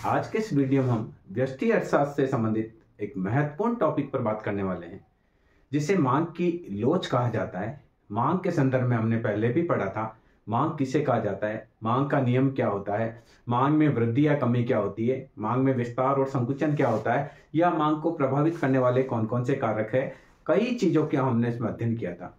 आज के इस वीडियो में हम व्यष्टि अर्थशास्त्र से संबंधित एक महत्वपूर्ण टॉपिक पर बात करने वाले हैं, जिसे मांग की लोच कहा जाता है। मांग के संदर्भ में हमने पहले भी पढ़ा था, मांग किसे कहा जाता है, मांग का नियम क्या होता है, मांग में वृद्धि या कमी क्या होती है, मांग में विस्तार और संकुचन क्या होता है, या मांग को प्रभावित करने वाले कौन कौन से कारक है। कई चीजों का हमने इसमें अध्ययन किया था।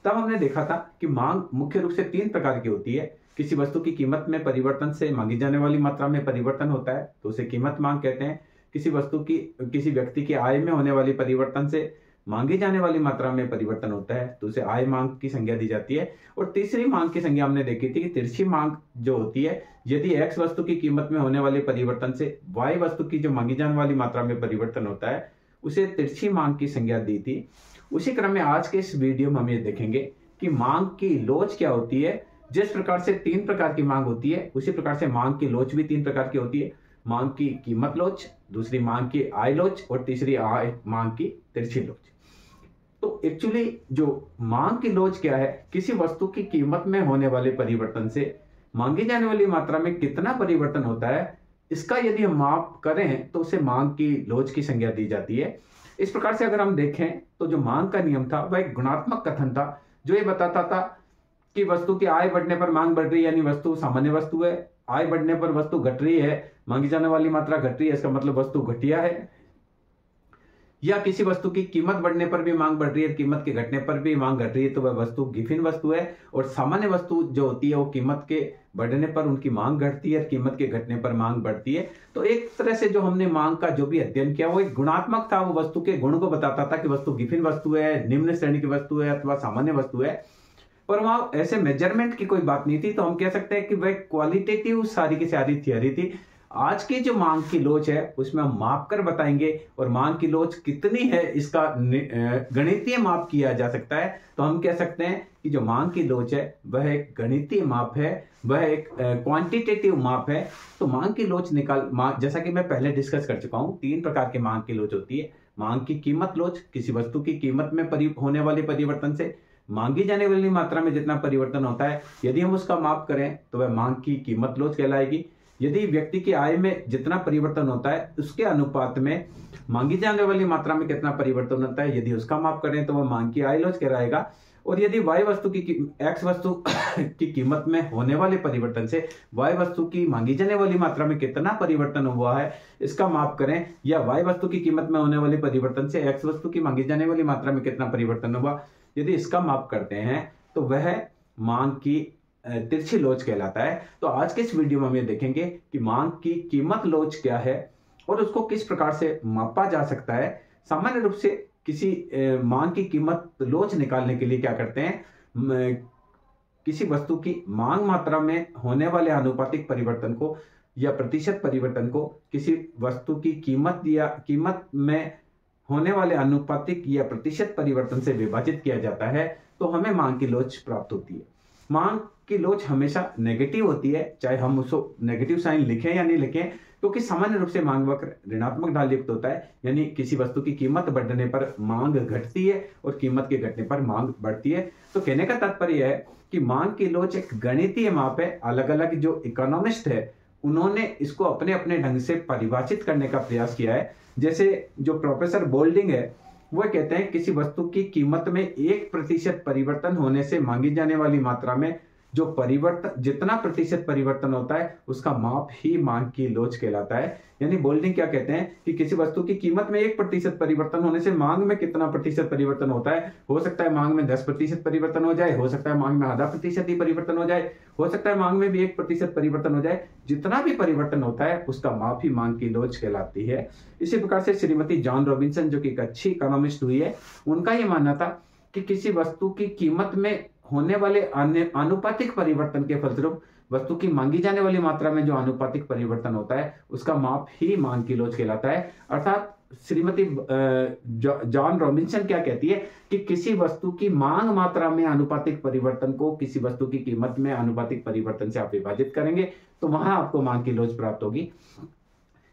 तब हमने देखा था कि मांग मुख्य रूप से 3 प्रकार की होती है। किसी वस्तु की कीमत में परिवर्तन से मांगी जाने वाली मात्रा में परिवर्तन होता है तो उसे कीमत मांग कहते हैं। किसी व्यक्ति की आय में होने वाली परिवर्तन से मांगी जाने वाली मात्रा में परिवर्तन होता है तो उसे आय मांग की संज्ञा दी जाती है। और तीसरी मांग की संज्ञा हमने देखी थी कि तिरछी मांग जो होती है, यदि x वस्तु की कीमत में होने वाले परिवर्तन से y वस्तु की जो मांगी जाने वाली मात्रा में परिवर्तन होता है उसे तिरछी मांग की संज्ञा दी थी। उसी क्रम में आज के इस वीडियो में हम ये देखेंगे कि मांग की लोच क्या होती है। जिस प्रकार से 3 प्रकार की मांग होती है उसी प्रकार से मांग की लोच भी 3 प्रकार की होती है। मांग की कीमत लोच, दूसरी मांग की आय लोच और तीसरी मांग की तिरछी लोच। तो एक्चुअली जो मांग की लोच क्या है, किसी वस्तु की कीमत में होने वाले परिवर्तन से मांगी जाने वाली मात्रा में कितना परिवर्तन होता है, इसका यदि हम माप करें तो उसे मांग की लोच की संज्ञा दी जाती है। इस प्रकार से अगर हम देखें तो जो मांग का नियम था वह एक गुणात्मक कथन था, जो ये बताता था कि वस्तु की आय बढ़ने पर मांग बढ़ रही है, यानी वस्तु सामान्य वस्तु है। आय बढ़ने पर वस्तु घट रही है, मांगी जाने वाली मात्रा घट रही है, इसका मतलब वस्तु घटिया है। या किसी वस्तु की कीमत बढ़ने पर भी मांग बढ़ रही है, कीमत के घटने पर भी मांग घट रही है तो वह वस्तु गिफिन वस्तु है। और सामान्य वस्तु जो होती है वो कीमत के बढ़ने पर उनकी मांग घटती है, कीमत के घटने पर मांग बढ़ती है। तो एक तरह से जो हमने मांग का जो भी अध्ययन किया वो एक गुणात्मक था, वो वस्तु के गुण को बताता था कि वस्तु गिफिन वस्तु है, निम्न श्रेणी की वस्तु है अथवा सामान्य वस्तु है। पर वहां ऐसे मेजरमेंट की कोई बात नहीं थी, तो हम कह सकते हैं कि वह क्वालिटेटिव सारी की सारी थियरी थी। आज की जो मांग की लोच है उसमें हम माप कर बताएंगे, और मांग की लोच कितनी है इसका गणितीय माप किया जा सकता है। तो हम कह सकते हैं कि जो मांग की लोच है वह एक गणितीय माप है, वह एक क्वांटिटेटिव माप है। तो मांग की लोच जैसा कि मैं पहले डिस्कस कर चुका हूं, 3 प्रकार की मांग की लोच होती है। मांग की कीमत लोच, किसी वस्तु की कीमत में होने वाले परिवर्तन से मांगी जाने वाली मात्रा में जितना परिवर्तन होता है, यदि हम उसका माप करें तो वह मांग की कीमत लोच कहलाएगी। यदि व्यक्ति की आय में जितना परिवर्तन होता है उसके अनुपात में मांगी जाने वाली मात्रा में कितना परिवर्तन होता है, यदि उसका माप करें तो वह मांग की आय लोच कहलाएगा। और यदि y वस्तु की x वस्तु की कीमत में होने वाले परिवर्तन से y वस्तु की मांगी जाने वाली मात्रा में कितना परिवर्तन हुआ है इसका माप करें, या y वस्तु की कीमत में होने वाले परिवर्तन से x वस्तु की मांगी जाने वाली मात्रा में कितना परिवर्तन हुआ, यदि इसका माप करते हैं तो वह मांग की तिरछी लोच कहलाता है। तो आज के इस वीडियो में हम ये देखेंगे कि मांग की कीमत लोच क्या है और उसको किस प्रकार से मापा जा सकता है। सामान्य रूप से किसी मांग की कीमत लोच निकालने के लिए क्या करते हैं, किसी वस्तु की मांग मात्रा में होने वाले आनुपातिक परिवर्तन को या प्रतिशत परिवर्तन को किसी वस्तु की कीमत में होने वाले आनुपातिक या प्रतिशत परिवर्तन से विभाजित किया जाता है, तो हमें मांग की लोच प्राप्त होती है। मांग की लोच हमेशा नेगेटिव होती है, चाहे हम उसको नेगेटिव साइन लिखें या नहीं लिखें, क्योंकि सामान्य रूप से मांग वक्र ऋणात्मक ढाल युक्त होता है, यानी किसी वस्तु की कीमत बढ़ने पर मांग घटती है और कीमत के घटने पर मांग बढ़ती है। तो कहने का तात्पर्य है कि मांग की लोच एक गणितीय माप है। अलग अलग जो इकोनॉमिस्ट है उन्होंने इसको अपने अपने ढंग से परिभाषित करने का प्रयास किया है। जैसे जो प्रोफेसर बोल्डिंग है वो कहते हैं किसी वस्तु की कीमत में 1% परिवर्तन होने से मांगी जाने वाली मात्रा में जो परिवर्तन जितना प्रतिशत परिवर्तन होता है उसका माप ही मांग की लोच कहलाता है। यानी बोल्डिंग क्या कहते हैं कि किसी वस्तु की कीमत में 1% परिवर्तन होने से मांग में कितना प्रतिशत परिवर्तन होता है। हो सकता है मांग में 10% परिवर्तन हो जाए, हो सकता है मांग में आधा प्रतिशत ही परिवर्तन हो जाए, हो सकता है मांग में भी 1% परिवर्तन हो जाए। जितना भी परिवर्तन होता है उसका माप ही मांग की लोच कहलाती है। इसी प्रकार से श्रीमती जॉन रॉबिन्सन, जो कि एक अच्छी इकोनॉमिस्ट हुई है, उनका यह मानना था कि किसी वस्तु की कीमत में होने वाले आनुपातिक परिवर्तन के फलस्वरूप वस्तु की मांगी जाने वाली मात्रा में जो आनुपातिक परिवर्तन होता है उसका माप ही मांग की लोच कहलाता है। अर्थात श्रीमती जॉन रॉबिन्सन क्या कहती है कि किसी वस्तु की मांग मात्रा में आनुपातिक परिवर्तन को किसी वस्तु की कीमत में आनुपातिक परिवर्तन से आप विभाजित करेंगे तो वहां आपको मांग की लोच प्राप्त होगी।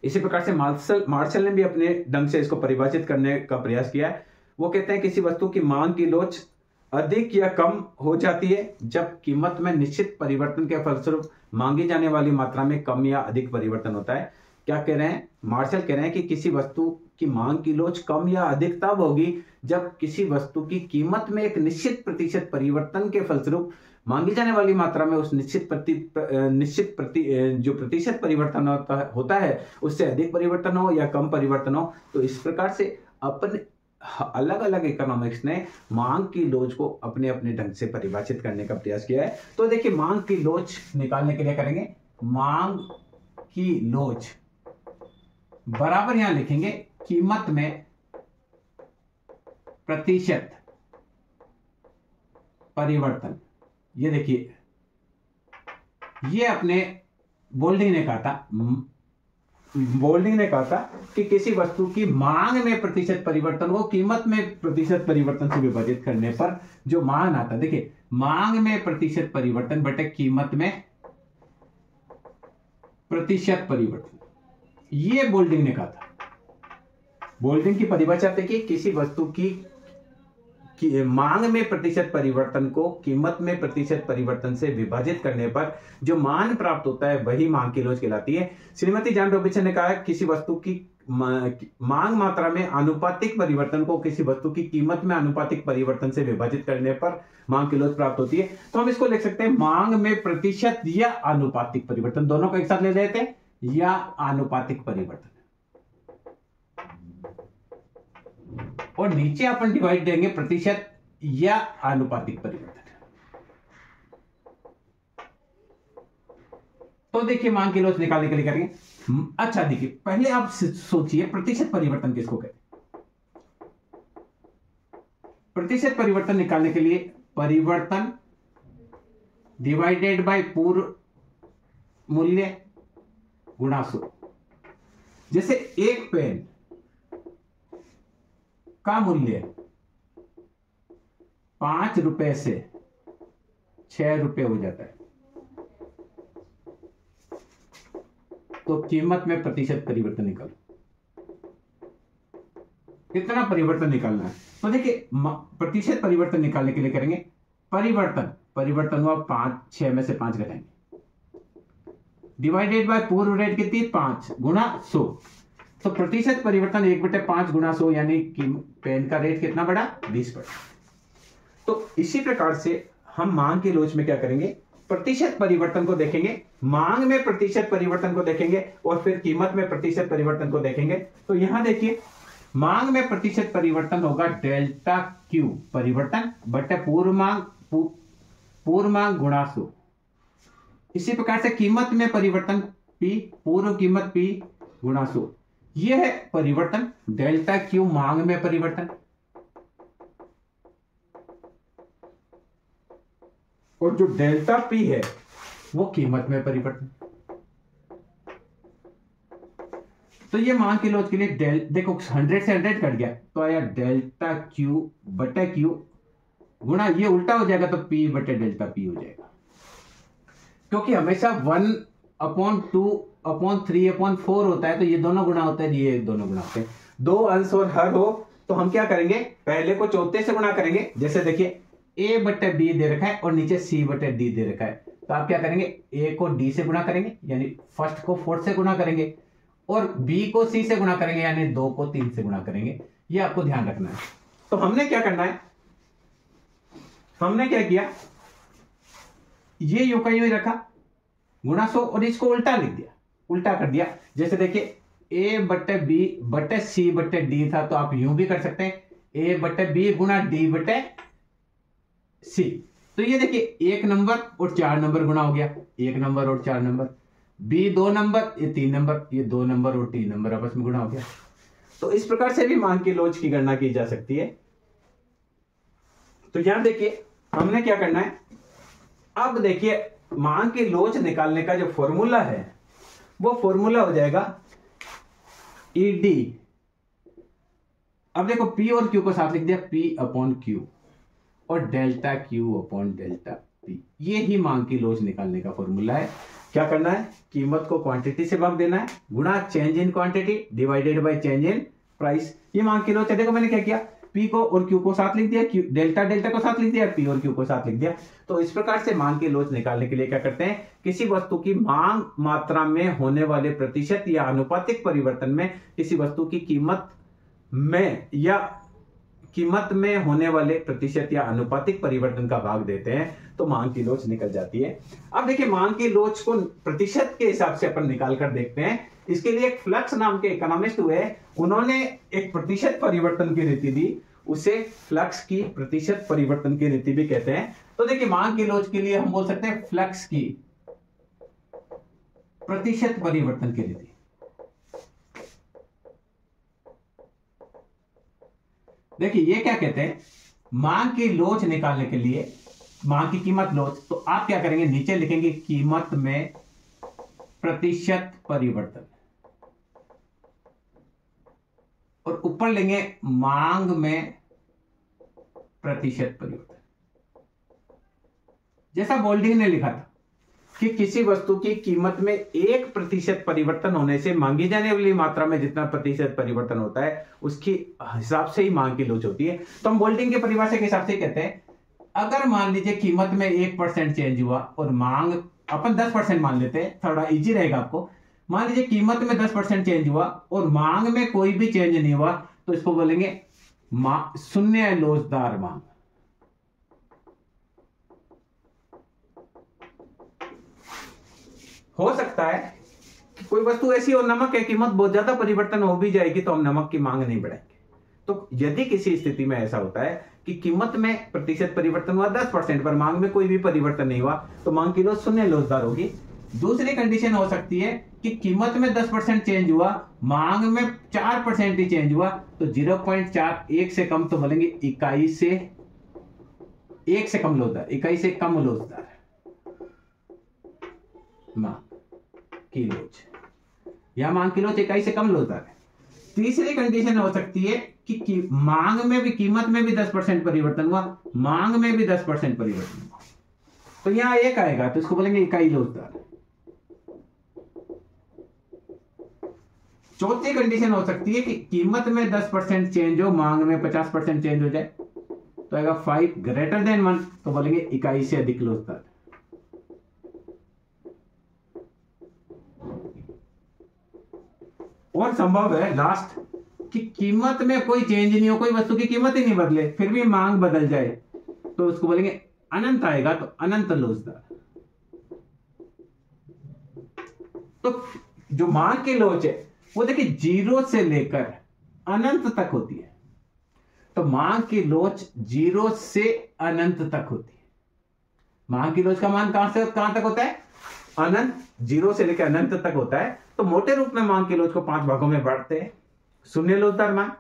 इसी प्रकार से मार्शल ने भी अपने ढंग से इसको परिभाषित करने का प्रयास किया है। वो कहते हैं किसी वस्तु की मांग की लोच अधिक या कम हो जाती है जब कीमत में निश्चित परिवर्तन के फलस्वरूप मांगी जाने वाली मात्रा में कम या अधिक परिवर्तन होता है। क्या कह रहे हैं, मार्शल कह रहे हैं कि किसी वस्तु की मांग की लोच कम या अधिक तब होगी जब किसी वस्तु की कीमत में एक निश्चित प्रतिशत परिवर्तन के फलस्वरूप मांगी जाने वाली मात्रा में उस निश्चित जो प्रतिशत परिवर्तन होता है उससे अधिक परिवर्तन हो या कम परिवर्तन हो। तो इस प्रकार से अपने अलग अलग इकोनॉमिक्स ने मांग की लोच को अपने अपने ढंग से परिभाषित करने का प्रयास किया है। तो देखिए, मांग की लोच निकालने के लिए करेंगे, मांग की लोच बराबर यहां लिखेंगे कीमत में प्रतिशत परिवर्तन। ये देखिए, ये अपने बोल्डिंग ने कहा था कि किसी वस्तु की मांग में प्रतिशत परिवर्तन को कीमत में प्रतिशत परिवर्तन से विभाजित करने पर जो मान आता, देखिए मांग में प्रतिशत परिवर्तन बटे कीमत में प्रतिशत परिवर्तन, ये बोल्डिंग ने कहा था। बोल्डिंग की परिभाषा देखिए, किसी वस्तु की मांग में प्रतिशत परिवर्तन को कीमत में प्रतिशत परिवर्तन से विभाजित करने पर जो मान प्राप्त होता है वही मांग की लोच कहलाती है। श्रीमती जॉन रॉबिन्सन ने कहा किसी वस्तु की मांग मात्रा में आनुपातिक परिवर्तन को किसी वस्तु की कीमत में आनुपातिक परिवर्तन से विभाजित करने पर मांग की लोच प्राप्त होती है। तो हम इसको लिख सकते हैं मांग में प्रतिशत या आनुपातिक परिवर्तन, दोनों को एक साथ ले लेते हैं, या आनुपातिक परिवर्तन, और नीचे अपन डिवाइड देंगे प्रतिशत या आनुपातिक परिवर्तन। तो देखिए, मांग की लोच निकालने के लिए करेंगे। अच्छा देखिए, पहले आप सोचिए प्रतिशत परिवर्तन किसको कहते हैं। प्रतिशत परिवर्तन निकालने के लिए परिवर्तन डिवाइडेड बाय पूर्व मूल्य गुणा 100। जैसे एक पेन का मूल्य 5 रुपए से 6 रुपए हो जाता है, तो कीमत में प्रतिशत परिवर्तन निकालो, कितना परिवर्तन निकालना है। तो देखिए, प्रतिशत परिवर्तन निकालने के लिए करेंगे परिवर्तन हुआ 5, 6 में से 5 घटाएंगे, डिवाइडेड बाय पूर्व रेट कितनी 5 गुणा 100। तो प्रतिशत परिवर्तन 1/5 गुणा 100, यानी कि पेन का रेट कितना बढ़ा 20%। तो इसी प्रकार से हम मांग की लोच में क्या करेंगे, प्रतिशत परिवर्तन को देखेंगे, मांग में प्रतिशत परिवर्तन को देखेंगे और फिर कीमत में प्रतिशत परिवर्तन को देखेंगे। तो यहां देखिए, मांग में प्रतिशत परिवर्तन होगा डेल्टा क्यू परिवर्तन बटे पूर्व मांग गुणा 100। इसी प्रकार से कीमत में परिवर्तन P, पूर्व कीमत P गुणा 100। यह है परिवर्तन डेल्टा क्यू, मांग में परिवर्तन, और जो डेल्टा P है वो कीमत में परिवर्तन। तो ये मांग की लोच के लिए देखो 100 से 100 कट गया तो आया डेल्टा क्यू बटे क्यू गुणा, ये उल्टा हो जाएगा तो P बटे डेल्टा P हो जाएगा, क्योंकि हमेशा 1/2/3/4 होता है, तो ये दोनों गुणा होता है, ये दोनों गुणा होते हैं। दो अंश और हर हो तो हम क्या करेंगे, पहले को चौथे से गुणा करेंगे। जैसे देखिए A बटे B दे रखा है और नीचे C बटे D दे रखा है, तो आप क्या करेंगे, A को D से गुणा करेंगे यानी फर्स्ट को 4 से गुणा करेंगे, और B को C से गुणा करेंगे यानी 2 को 3 से गुणा करेंगे। ये आपको ध्यान रखना है। तो हमने क्या करना है, हमने क्या किया, ये यूं का यूं ही रखा गुणा 100 और इसको उल्टा लिख दिया, उल्टा कर दिया। जैसे देखिए A बटे B बटे C बटे D था, तो आप यूं भी कर सकते हैं A बटे B गुणा D बटे C। तो ये देखिए 1 नंबर और 4 नंबर गुणा हो गया, 1 नंबर और 4 नंबर, B 2 नंबर, ये 3 नंबर, ये 2 नंबर और 3 नंबर आपस में गुणा हो गया। तो इस प्रकार से भी मांग की लोच की गणना की जा सकती है। तो यहां देखिए हमने क्या करना है, अब देखिए मांग की लोच निकालने का जो फॉर्मूला है वो फॉर्मूला हो जाएगा ED। अब देखो P और Q को साथ लिख दिया, P/Q और डेल्टा Q/डेल्टा P। ये ही मांग की लोच निकालने का फॉर्मूला है। क्या करना है, कीमत को क्वांटिटी से भाग देना है गुणा change in quantity divided by change in price. ये मांग की लोच है। देखो मैंने क्या किया, पी को और क्यू को साथ लिख दिया, क्यू डेल्टा डेल्टा को साथ लिख दिया, पी और क्यू को साथ लिख दिया। तो इस प्रकार से मांग की लोच निकालने के लिए क्या करते हैं, किसी वस्तु की मांग मात्रा में होने वाले प्रतिशत या आनुपातिक परिवर्तन में किसी वस्तु की कीमत में होने वाले प्रतिशत या आनुपातिक परिवर्तन का भाग देते हैं, तो मांग की लोच निकल जाती है। अब देखिए मांग की लोच को प्रतिशत के हिसाब से अपन निकाल कर देखते हैं। इसके लिए एक फ्लक्स नाम के इकोनॉमिस्ट हुए, उन्होंने एक प्रतिशत परिवर्तन की रीति दी, उसे फ्लक्स की प्रतिशत परिवर्तन की रीति भी कहते हैं। तो देखिए मांग की लोच के लिए हम बोल सकते हैं फ्लक्स की प्रतिशत परिवर्तन की रीति। देखिए ये क्या कहते हैं, मांग की लोच निकालने के लिए मांग की कीमत लोच, तो आप क्या करेंगे, नीचे लिखेंगे कीमत में प्रतिशत परिवर्तन और ऊपर लेंगे मांग में प्रतिशत परिवर्तन। जैसा बोल्डिंग ने लिखा था कि किसी वस्तु की कीमत में 1% परिवर्तन होने से मांगी जाने वाली मात्रा में जितना प्रतिशत परिवर्तन होता है उसकी हिसाब से ही मांग की लोच होती है। तो हम बोल्डिंग के परिभाषा के हिसाब से कहते हैं, अगर मान लीजिए कीमत में 1% चेंज हुआ और मांग अपन 10% मान लेते हैं, थोड़ा इजी रहेगा आपको। मान लीजिए कीमत में 10% चेंज हुआ और मांग में कोई भी चेंज नहीं हुआ, तो इसको बोलेंगे शून्य लोचदार मांग। हो सकता है कि कोई वस्तु ऐसी हो, नमक है, कीमत बहुत ज्यादा परिवर्तन हो भी जाएगी तो हम नमक की मांग नहीं बढ़ाएंगे। तो यदि किसी स्थिति में ऐसा होता है कि कीमत में प्रतिशत परिवर्तन हुआ 10% पर मांग में कोई भी परिवर्तन नहीं हुआ, तो मांग की लोच शून्य लोचदार होगी। दूसरी कंडीशन हो सकती है कि कीमत में 10% चेंज हुआ, मांग में 4% ही चेंज हुआ, तो 0.4 1 से कम, तो बोलेंगे इकाई से 1 से कम लोचदार, इकाई से कम लोचदार मांग की लोच, या मांग की लोच इकाई से कम लोचदार है। तीसरी कंडीशन हो सकती है कि मांग में भी, कीमत में भी 10% परिवर्तन हुआ, मांग में भी 10% परिवर्तन हुआ, तो यहां 1 आएगा, तो इसको बोलेंगे इकाई लोचदार। चौथी कंडीशन हो सकती है कि कीमत में 10% चेंज हो, मांग में 50% चेंज हो जाए, तो आएगा 5 ग्रेटर देन 1, तो बोलेंगे इकाई से अधिक लोचदार। और संभव है लास्ट कि कीमत में कोई चेंज नहीं हो, कोई वस्तु की कीमत ही नहीं बदले, फिर भी मांग बदल जाए, तो उसको बोलेंगे अनंत आएगा, तो अनंत लोचदार। तो जो मांग की लोच है वो देखिए 0 से लेकर अनंत तक होती है। तो मांग की लोच 0 से अनंत तक होती है। मांग की लोच का मान कहां से कहां तक होता है, अनंत, 0 से लेकर अनंत तक होता है। तो मोटे रूप में मांग की लोच को 5 भागों में बांटते हैं। शून्य लोचदार मांग,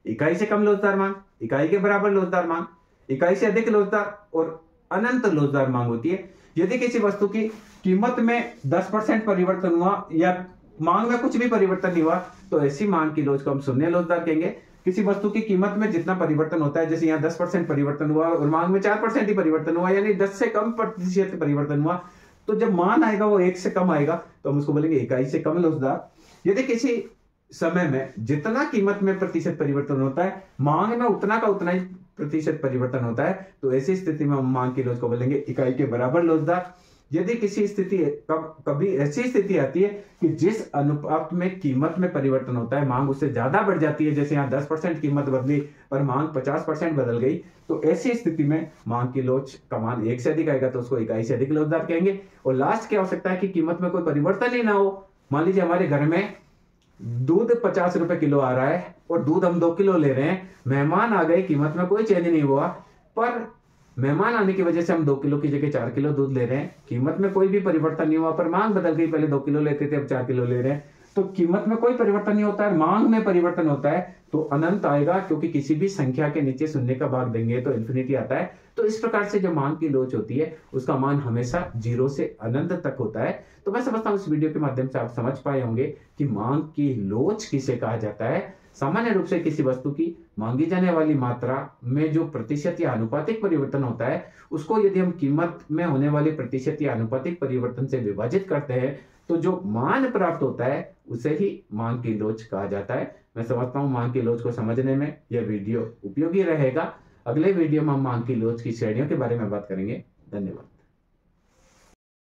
इकाई से कम लोचदार मांग, इकाई के बराबर लोचदार मांग, इकाई से अधिक लोचदार और अनंत लोचदार मांग होती है। यदि किसी वस्तु की कीमत में 10% परिवर्तन हुआ या मांग में कुछ भी परिवर्तन नहीं हुआ, तो ऐसी मांग की लोच को हम शून्य लोचदार कहेंगे। किसी वस्तु की कीमत में जितना परिवर्तन होता है, जैसे यहाँ 10% परिवर्तन हुआ और मांग में 4% ही परिवर्तन हुआ, यानी 10 से कम प्रतिशत परिवर्तन हुआ, तो जब मान आएगा वो 1 से कम आएगा, तो हम उसको बोलेंगे इकाई से कम लोचदार। यदि किसी समय में जितना कीमत में प्रतिशत परिवर्तन होता है, मांग में उतना का उतना ही प्रतिशत परिवर्तन होता है, तो ऐसी स्थिति में हम मांग की लोच को बोलेंगे इकाई के बराबर लोचदार। यदि किसी स्थिति कभी ऐसी स्थिति आती है कि जिस अनुपात में कीमत में परिवर्तन होता है, मांग उससे ज्यादा बढ़ जाती है, जैसे यहाँ 10% कीमत बदली पर मांग 50% बदल गई, तो ऐसी स्थिति में मांग की लोच का मान 1 से अधिक आएगा, तो उसको इकाई से अधिक लोचदार कहेंगे। और लास्ट क्या हो सकता है कि कीमत में कोई परिवर्तन ही ना हो। मान लीजिए हमारे घर में दूध 50 रुपए किलो आ रहा है और दूध हम 2 किलो ले रहे हैं, मेहमान आ गए, कीमत में कोई चेंज नहीं हुआ, पर मेहमान आने की वजह से हम 2 किलो की जगह 4 किलो दूध ले रहे हैं, कीमत में कोई भी परिवर्तन नहीं हुआ, पर मांग बदल गई, पहले 2 किलो लेते थे अब 4 किलो ले रहे हैं, तो कीमत में कोई परिवर्तन नहीं होता है, मांग में परिवर्तन होता है, तो अनंत आएगा, क्योंकि किसी भी संख्या के नीचे शून्य का भाग देंगे तो इन्फिनिटी आता है। तो इस प्रकार से जो मांग की लोच होती है उसका मान हमेशा 0 से अनंत तक होता है। तो मैं समझता हूं इस वीडियो के माध्यम से आप समझ पाए होंगे कि मांग की लोच किसे कहा जाता है। सामान्य रूप से किसी वस्तु की मांगी जाने वाली मात्रा में जो प्रतिशत या आनुपातिक परिवर्तन होता है, उसको यदि हम कीमत में होने वाले प्रतिशत या आनुपातिक परिवर्तन से विभाजित करते हैं, तो जो मान प्राप्त होता है उसे ही मांग की लोच कहा जाता है। मैं समझता हूँ मांग की लोच को समझने में यह वीडियो उपयोगी रहेगा। अगले वीडियो में हम मांग की लोच की श्रेणियों के बारे में बात करेंगे। धन्यवाद।